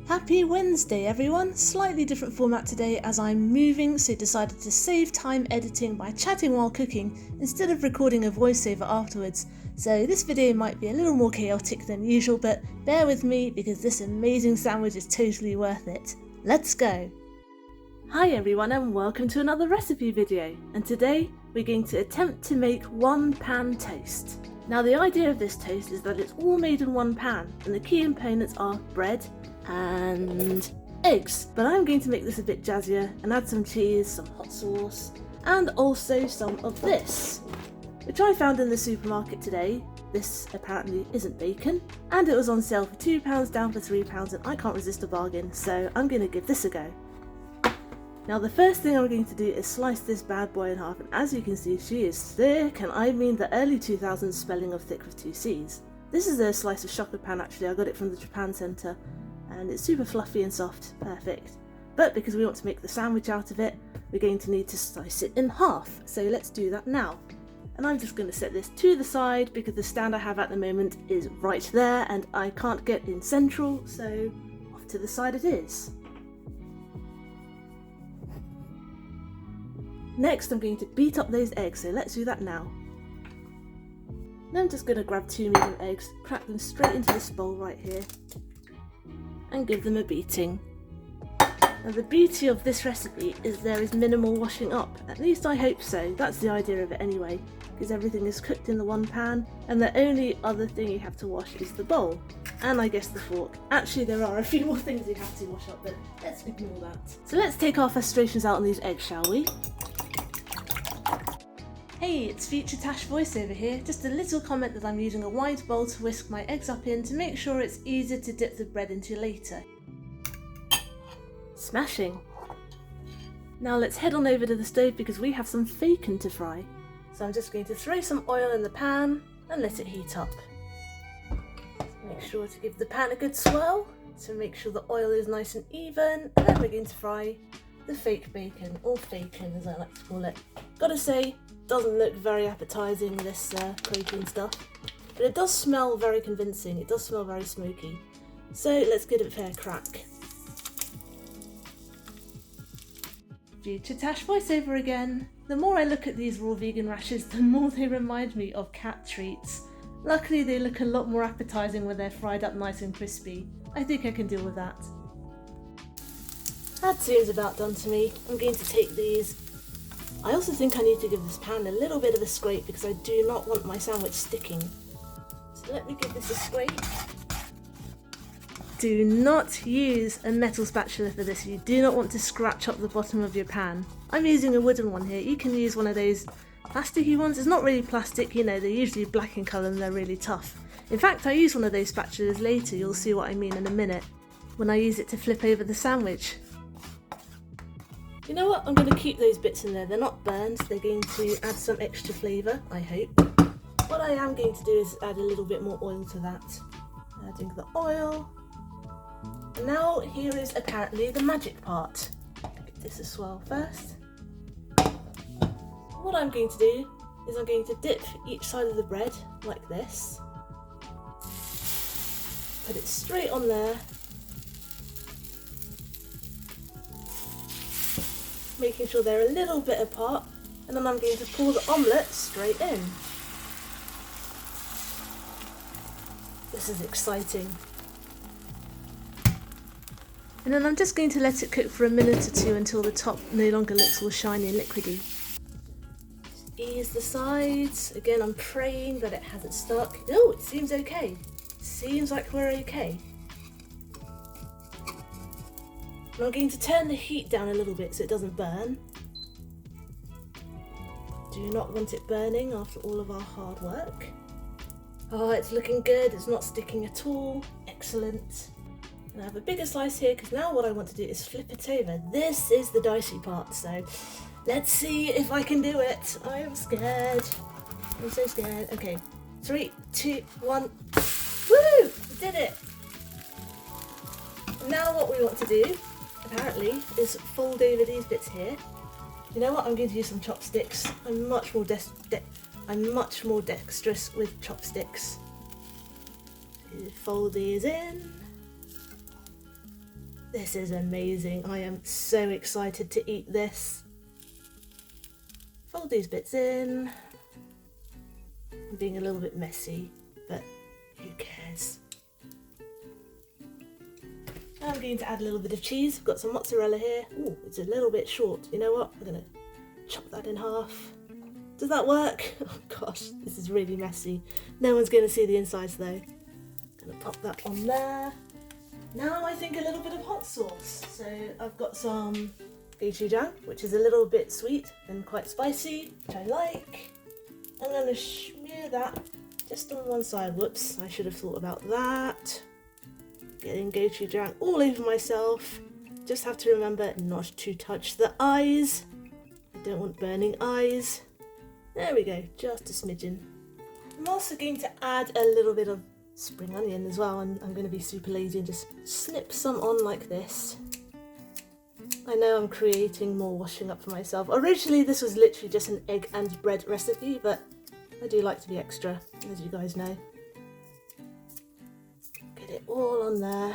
Happy Wednesday everyone! Slightly different format today as I'm moving, so decided to save time editing by chatting while cooking instead of recording a voiceover afterwards. So this video might be a little more chaotic than usual, but bear with me because this amazing sandwich is totally worth it. Let's go! Hi everyone and welcome to another recipe video, and today we're going to attempt to make one pan toast. Now the idea of this toast is that it's all made in one pan and the key components are bread and eggs, but I'm going to make this a bit jazzier and add some cheese, some hot sauce, and also some of this, which I found in the supermarket today. This apparently isn't bacon, and it was on sale for £2 down for £3, and I can't resist a bargain, so I'm going to give this a go. Now the first thing I'm going to do is slice this bad boy in half, and as you can see she is thick, and I mean the early 2000s spelling of thick with two C's. This is a slice of chocolate pan actually, I got it from the Japan Centre, and it's super fluffy and soft, perfect. But because we want to make the sandwich out of it, we're going to need to slice it in half, so let's do that now. And I'm just going to set this to the side because the stand I have at the moment is right there and I can't get in central, so off to the side it is. Next I'm going to beat up those eggs, so let's do that now. Then I'm just going to grab 2 medium eggs, crack them straight into this bowl right here, and give them a beating. Now the beauty of this recipe is there is minimal washing up, at least I hope so, that's the idea of it anyway, because everything is cooked in the one pan and the only other thing you have to wash is the bowl, and I guess the fork. Actually there are a few more things you have to wash up, but let's ignore that. So let's take our frustrations out on these eggs, shall we? Hey, it's Future Tash voiceover here. Just a little comment that I'm using a wide bowl to whisk my eggs up in to make sure it's easier to dip the bread into later. Smashing! Now let's head on over to the stove because we have some fakeon to fry. So I'm just going to throw some oil in the pan and let it heat up. Make sure to give the pan a good swirl to make sure the oil is nice and even, and then we're going to fry the fake bacon, or fakeon as I like to call it. Gotta say, doesn't look very appetising, this protein stuff, but it does smell very convincing, it does smell very smoky. So let's give it a fair crack. Future Tash voiceover again. The more I look at these raw vegan rashers, the more they remind me of cat treats. Luckily they look a lot more appetising when they're fried up nice and crispy. I think I can deal with that. That seems about done to me. I'm going to take these. I also think I need to give this pan a little bit of a scrape because I do not want my sandwich sticking. So let me give this a scrape. Do not use a metal spatula for this. You do not want to scratch up the bottom of your pan. I'm using a wooden one here. You can use one of those plasticky ones. It's not really plastic, you know, they're usually black in colour and they're really tough. In fact, I use one of those spatulas later. You'll see what I mean in a minute when I use it to flip over the sandwich. You know what, I'm going to keep those bits in there, they're not burned, they're going to add some extra flavour, I hope. What I am going to do is add a little bit more oil to that. Adding the oil. And now here is apparently the magic part. Give this a swirl first. What I'm going to do is I'm going to dip each side of the bread like this. Put it straight on there. Making sure they're a little bit apart, and then I'm going to pour the omelette straight in. This is exciting. And then I'm just going to let it cook for a minute or two until the top no longer looks all shiny and liquidy. Just ease the sides. Again, I'm praying that it hasn't stuck. Oh, it seems okay. Seems like we're okay. And I'm going to turn the heat down a little bit so it doesn't burn. Do not want it burning after all of our hard work. Oh, it's looking good, it's not sticking at all. Excellent. And I have a bigger slice here because now what I want to do is flip it over. This is the dicey part, so let's see if I can do it. I am scared. I'm so scared. Okay, 3, 2, 1. Woo! We did it! Now what we want to do apparently is fold over these bits here. You know what, I'm going to use some chopsticks. I'm much more dexterous with chopsticks. Fold these in. This is amazing. I am so excited to eat this. Fold these bits in. I'm being a little bit messy, but who cares? I'm going to add a little bit of cheese. I've got some mozzarella here. Ooh, it's a little bit short. You know what? I'm going to chop that in half. Does that work? Oh gosh, this is really messy. No one's going to see the insides though. Going to pop that on there. Now I think a little bit of hot sauce. So I've got some gochujang, which is a little bit sweet and quite spicy, which I like. I'm going to smear that just on one side. Whoops, I should have thought about that. Getting gochujang all over myself. Just have to remember not to touch the eyes. I don't want burning eyes. There we go, just a smidgen. I'm also going to add a little bit of spring onion as well, and I'm going to be super lazy and just snip some on like this. I know I'm creating more washing up for myself. Originally this was literally just an egg and bread recipe, but I do like to be extra, as you guys know. Get it all on there.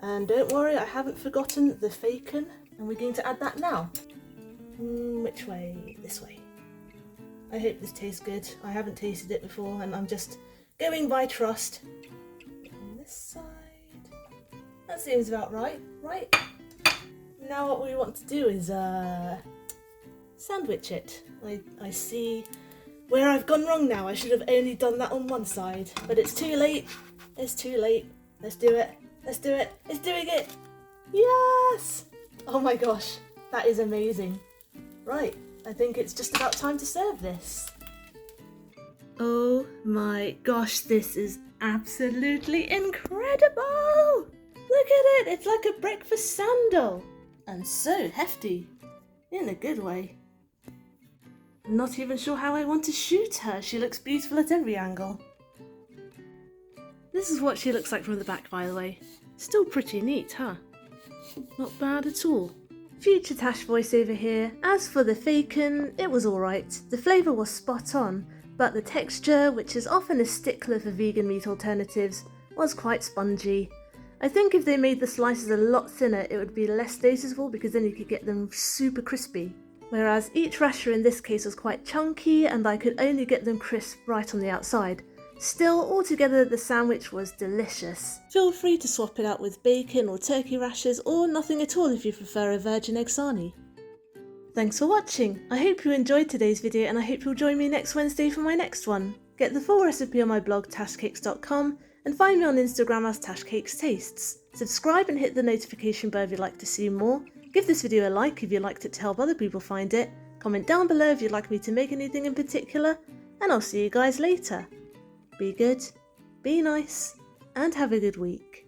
And don't worry, I haven't forgotten the fakeon, and we're going to add that now. Which way? This way. I hope this tastes good. I haven't tasted it before and I'm just going by trust. On this side. That seems about right, right? Now what we want to do is sandwich it. I see where I've gone wrong now. I should have only done that on one side, but it's too late. It's too late. Let's do it. Let's do it. It's doing it. Yes! Oh my gosh, that is amazing. Right, I think it's just about time to serve this. Oh my gosh, this is absolutely incredible! Look at it, it's like a breakfast sandal. And so hefty, in a good way. I'm not even sure how I want to shoot her. She looks beautiful at every angle. This is what she looks like from the back, by the way. Still pretty neat, huh? Not bad at all. Future Tash voiceover here. As for the fakeon, it was alright. The flavour was spot on, but the texture, which is often a stickler for vegan meat alternatives, was quite spongy. I think if they made the slices a lot thinner, it would be less noticeable because then you could get them super crispy. Whereas each rasher in this case was quite chunky and I could only get them crisp right on the outside. Still, altogether the sandwich was delicious. Feel free to swap it out with bacon or turkey rashers or nothing at all if you prefer a virgin egg sarnie. Thanks for watching. I hope you enjoyed today's video and I hope you'll join me next Wednesday for my next one. Get the full recipe on my blog tashcakes.com and find me on Instagram as tashcakestastes. Subscribe and hit the notification bell if you'd like to see more. Give this video a like if you liked it to help other people find it. Comment down below if you'd like me to make anything in particular, and I'll see you guys later. Be good, be nice, and have a good week.